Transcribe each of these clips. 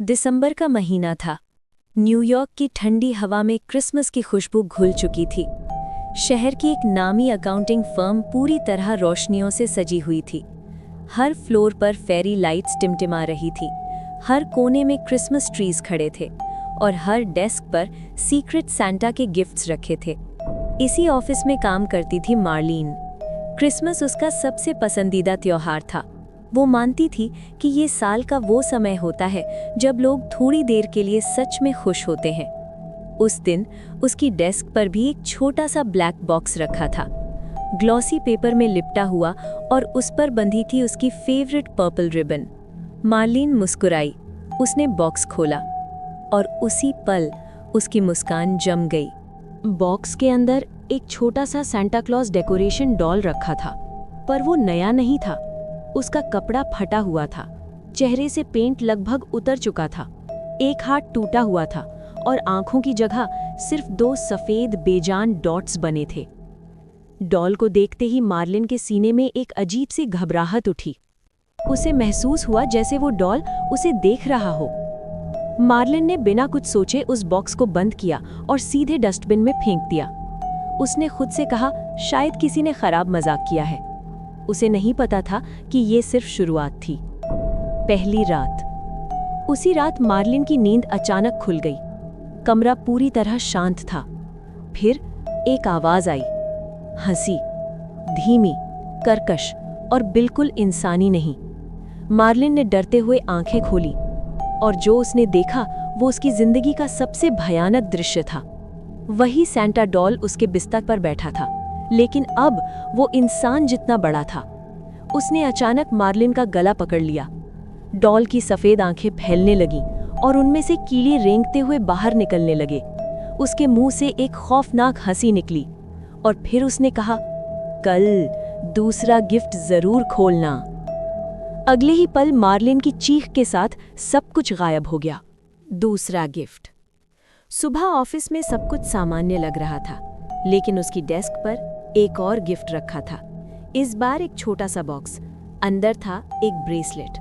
दिसंबर का महीना था। न्यूयॉर्क की ठंडी हवा में क्रिसमस की खुशबू घुल चुकी थी। शहर की एक नामी अकाउंटिंग फर्म पूरी तरह रोशनियों से सजी हुई थी। हर फ्लोर पर फेरी लाइट्स टिमटिमा रही थी, हर कोने में क्रिसमस ट्रीज खड़े थे और हर डेस्क पर सीक्रेट सैंटा के गिफ्ट्स रखे थे। इसी ऑफिस में काम करती थी मार्लिन। क्रिसमस उसका सबसे पसंदीदा त्योहार था। वो मानती थी कि ये साल का वो समय होता है जब लोग थोड़ी देर के लिए सच में खुश होते हैं। उस दिन उसकी डेस्क पर भी एक छोटा सा ब्लैक बॉक्स रखा था, ग्लॉसी पेपर में लिपटा हुआ, और उस पर बंधी थी उसकी फेवरेट पर्पल रिबन। मार्लिन मुस्कुराई, उसने बॉक्स खोला और उसी पल उसकी मुस्कान जम गई। बॉक्स के अंदर एक छोटा सा सांता क्लॉज डेकोरेशन डॉल रखा था, पर वो नया नहीं था। उसका कपड़ा फटा हुआ था, चेहरे से पेंट लगभग उतर चुका था, एक हाथ टूटा हुआ था और आंखों की जगह सिर्फ 2 सफेद बेजान डॉट्स बने थे। डॉल को देखते ही मार्लिन के सीने में एक अजीब सी घबराहट उठी। उसे महसूस हुआ जैसे वो डॉल उसे देख रहा हो। मार्लिन ने बिना कुछ सोचे उस बॉक्स को बंद किया और सीधे डस्टबिन में फेंक दिया। उसने खुद से कहा, शायद किसी ने खराब मजाक किया है। उसे नहीं पता था कि ये सिर्फ शुरुआत थी। पहली रात। उसी रात मार्लिन की नींद अचानक खुल गई। कमरा पूरी तरह शांत था। फिर एक आवाज आई, हंसी, धीमी, कर्कश और बिल्कुल इंसानी नहीं। मार्लिन ने डरते हुए आंखें खोली और जो उसने देखा वो उसकी जिंदगी का सबसे भयानक दृश्य था। वही सैंटा डॉल उसके बिस्तर पर बैठा था, लेकिन अब वो इंसान जितना बड़ा था। उसने अचानक मार्लिन का गला पकड़ लिया। डॉल की सफेद आंखें फैलने लगीं और उनमें से कीड़े रेंगते हुए बाहर निकलने लगे। उसके मुंह से एक खौफनाक हंसी निकली और फिर उसने कहा, कल दूसरा गिफ्ट जरूर खोलना। अगले ही पल मार्लिन की चीख के साथ सब कुछ गायब हो गया। दूसरा गिफ्ट। सुबह ऑफिस में सब कुछ सामान्य लग रहा था, लेकिन उसकी डेस्क पर एक और गिफ्ट रखा था। इस बार एक छोटा सा बॉक्स। अंदर था एक ब्रेसलेट।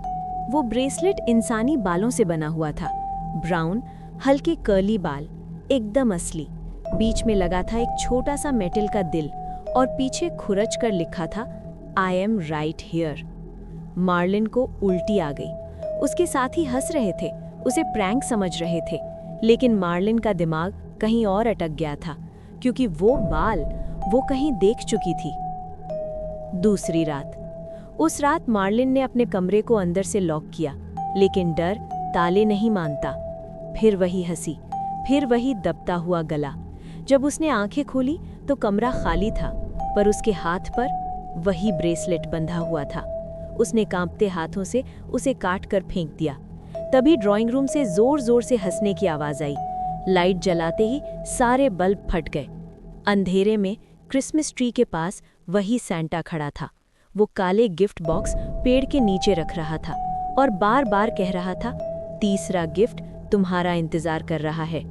वो ब्रेसलेट इंसानी बालों से बना हुआ था, ब्राउन, हल्के कर्ली बाल, एकदम असली। बीच में लगा था एक छोटा सा मेटल का दिल और पीछे खुरच कर लिखा था, I am right here. Marlin को उल्टी आ गई। उसके साथी हंस रहे थे, उसे प्रैंक समझ रहे थे, लेकिन मार्लिन का दिमाग कहीं और अटक गया था, क्योंकि वो बाल वो कहीं देख चुकी थी। दूसरी रात। उस रात मार्लिन ने अपने कमरे को अंदर से लॉक किया, लेकिन डर ताले नहीं मानता। फिर वही हंसी, फिर वही दबता हुआ गला। जब उसने आंखें खोली तो कमरा खाली था, पर उसके हाथ पर वही ब्रेसलेट बंधा हुआ था। उसने कांपते हाथों से उसे काट कर फेंक दिया। तभी ड्राइंग रूम से जोर जोर से हंसने की आवाज आई। लाइट जलाते ही सारे बल्ब फट गए। अंधेरे में क्रिसमस ट्री के पास वही सैंटा खड़ा था। वो काले गिफ्ट बॉक्स पेड़ के नीचे रख रहा था और बार बार कह रहा था, तीसरा गिफ्ट तुम्हारा इंतजार कर रहा है।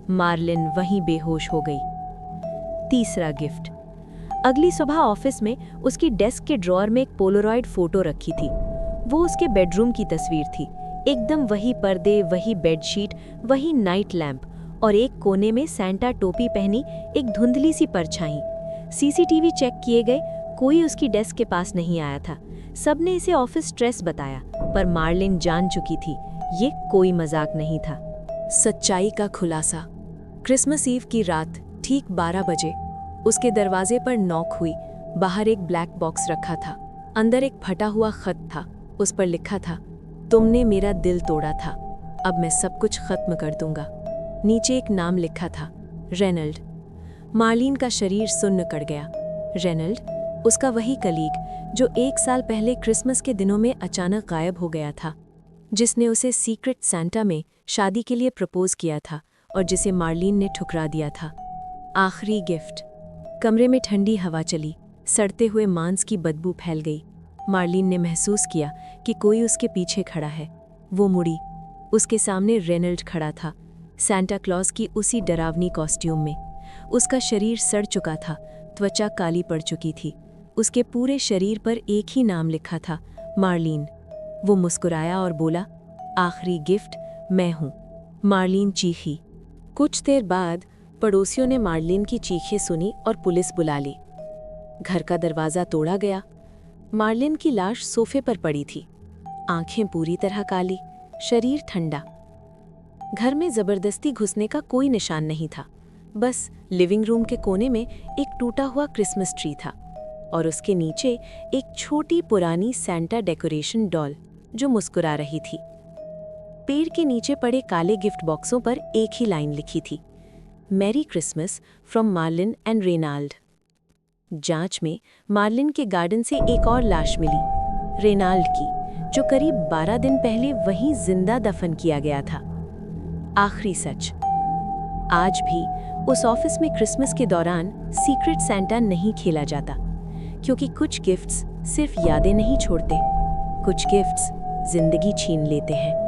मार्लिन वहीं बेहोश हो गई। तीसरा गिफ्ट। अगली सुबह ऑफिस में उसकी डेस्क के ड्रॉअर में एक पोलरॉइड फोटो रखी थी। वो उसके बेडरूम की तस्वीर थी, एकदम वही पर्दे, वही बेडशीट, वही नाइट लैंप, और एक कोने में सैंटा टोपी पहनी एक धुंधली सी परछाई। सीसीटीवी चेक किए गए, कोई उसकी डेस्क के पास नहीं आया था। सबने इसे ऑफिस स्ट्रेस बताया, पर मार्लिन जान चुकी थी ये कोई मजाक नहीं था। सच्चाई का खुलासा। क्रिसमस ईव की रात ठीक 12 बजे उसके दरवाजे पर नॉक हुई। बाहर एक ब्लैक बॉक्स रखा था, अंदर एक फटा हुआ खत था। उस पर लिखा था, तुमने मेरा दिल तोड़ा था, अब मैं सब कुछ खत्म कर दूंगा। नीचे एक नाम लिखा था, रेनल्ड। मार्लिन का शरीर सुन्न कर गया। रेनल्ड, उसका वही कलीग जो 1 साल पहले क्रिसमस के दिनों में अचानक गायब हो गया था, जिसने उसे सीक्रेट सैंटा में शादी के लिए प्रपोज किया था और जिसे मार्लिन ने ठुकरा दिया था। आखिरी गिफ्ट। कमरे में ठंडी हवा चली, सड़ते हुए मांस की बदबू फैल गई। मार्लिन ने महसूस किया कि कोई उसके पीछे खड़ा है। वो मुड़ी। उसके सामने रेनल्ड खड़ा था, सैंटा क्लॉज की उसी डरावनी कॉस्ट्यूम में। उसका शरीर सड़ चुका था, त्वचा काली पड़ चुकी थी। उसके पूरे शरीर पर एक ही नाम लिखा था, मार्लिन। वो मुस्कुराया और बोला, आखिरी गिफ्ट मैं हूँ। मार्लिन चीखी। कुछ देर बाद पड़ोसियों ने मार्लिन की चीखें सुनी और पुलिस बुला ली। घर का दरवाज़ा तोड़ा गया। मार्लिन की लाश सोफे पर पड़ी थी, आंखें पूरी तरह काली, शरीर ठंडा। घर में जबरदस्ती घुसने का कोई निशान नहीं था, बस लिविंग रूम के कोने में एक टूटा हुआ क्रिसमस ट्री था और उसके नीचे एक छोटी पुरानी सैंटा डेकोरेशन डॉल जो मुस्कुरा रही थी। पेड़ के नीचे पड़े काले गिफ्ट बॉक्सों पर एक ही लाइन लिखी थी, merry Christmas from Marlin and Reynold. जांच में मार्लिन के गार्डन से एक और लाश मिली, रेनाल्ड की, जो करीब 12 दिन पहले वहीं जिंदा दफन किया गया था। आखिरी सच, आज भी उस ऑफिस में क्रिसमस के दौरान सीक्रेट सैंटा नहीं खेला जाता, क्योंकि कुछ गिफ्ट्स सिर्फ यादें नहीं छोड़ते, कुछ गिफ्ट्स जिंदगी छीन लेते हैं।